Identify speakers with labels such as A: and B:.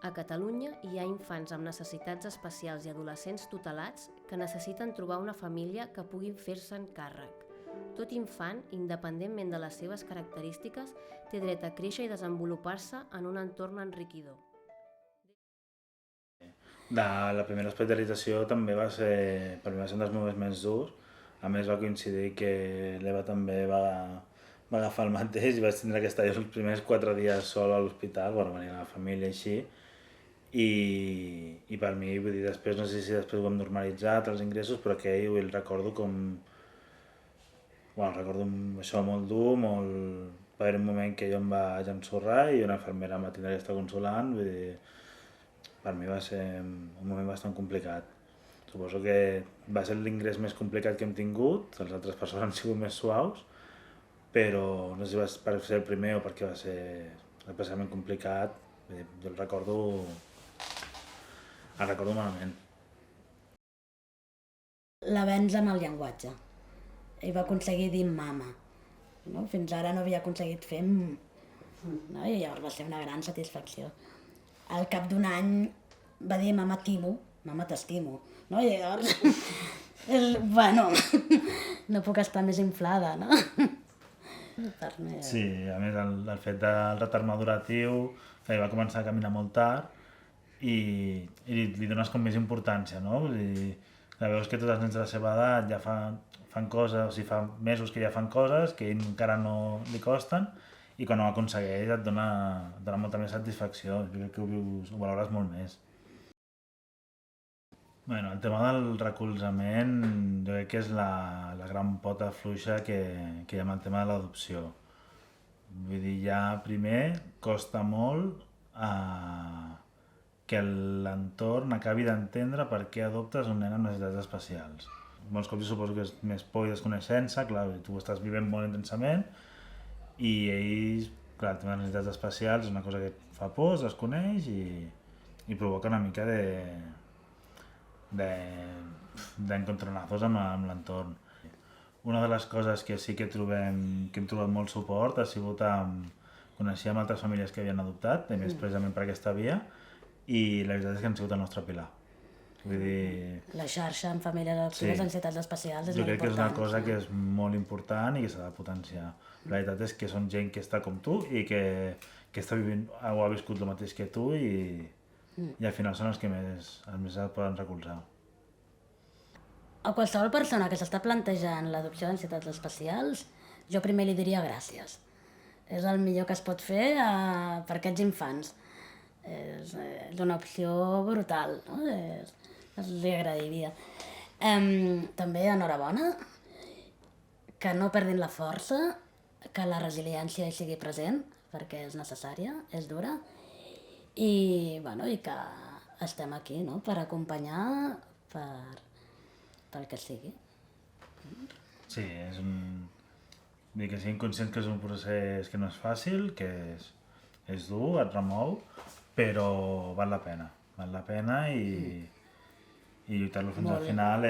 A: A Catalunya hi ha infants amb necessitats especials i adolescents tutelats que necessiten trobar una família que puguin fer-se'n càrrec. Tot infant, independentment de les seves característiques, té dret a créixer i desenvolupar-se en un entorn enriquidor.
B: La primera hospitalització també va ser, per mi va ser un dels moments més durs. A més va coincidir que l'Eva també va agafar el mateix i vaig tindre que estar jo els primers 4 dies sol a l'hospital, bueno, venia la família així. I per mi, vull dir, després, no sé si després ho hem normalitzat, els ingressos, però aquell el recordo com... Bueno, recordo això molt dur, molt... Va haver un moment que jo em vaig ensorrar i una infermera em va tindre que estar consolant, vull dir, per mi va ser un moment bastant complicat. Suposo que va ser l'ingrés més complicat que hem tingut, les altres persones han sigut més suaus, però no sé si va ser per ser el primer o perquè va ser especialment complicat, jo el recordo malament.
C: L'avenç amb el llenguatge. Ell va aconseguir dir mama. No? Fins ara no havia aconseguit fer no? I llavors va ser una gran satisfacció. Al cap d'un any va dir mama t'imo, mama t'estimo. No? I llavors, bueno, no puc estar més inflada, no?
B: Sí, a més el fet del retard maduratiu, que va començar a caminar molt tard i li dones com més importància, no? Vull dir, que veus que tots els nens de la seva edat ja fan coses, o sigui, fa mesos que ja fan coses que encara no li costen i quan ho aconsegueix et dona molta més satisfacció. Jo crec que ho valores molt més. Bueno, el tema del recolzament jo crec que és la gran pota fluixa que hi ha amb el tema de l'adopció. Vull dir, ja primer costa molt que l'entorn acabi d'entendre per què adoptes un nen amb necessitats especials. Molts cops suposo que és més por i desconeixença, clar, tu ho estàs vivint molt intensament i ells, clar, el tema de necessitats especials és una cosa que fa por, es desconeix i provoca una mica d'encontronazos amb l'entorn. Una de les coses que sí que hem trobat molt suport ha sigut coneixíem altres famílies que havien adoptat, a més precisament per aquesta via, i la veritat és que han sigut el nostre pilar. Vull dir...
C: La xarxa amb famílies adoptives amb necessitats especials és molt important.
B: Jo crec que és una cosa que és molt important i que s'ha de potenciar. La veritat és que són gent que està com tu i que està vivint o ha viscut el mateix que tu i al final són els que més et poden recolzar.
C: A qualsevol persona que s'està plantejant l'adopció de necessitats especials, jo primer li diria gràcies. És el millor que es pot fer per aquests infants. És una opció brutal, no? Li agrairia. També enhorabona, que no perdin la força, que la resiliència hi sigui present, perquè és necessària, és dura, i que estem aquí, no?, per acompanyar, pel que sigui.
B: Sí, dir que siguin conscients que és un procés que no és fàcil, que és dur, et remou, però val la pena i lluitar-lo fins al final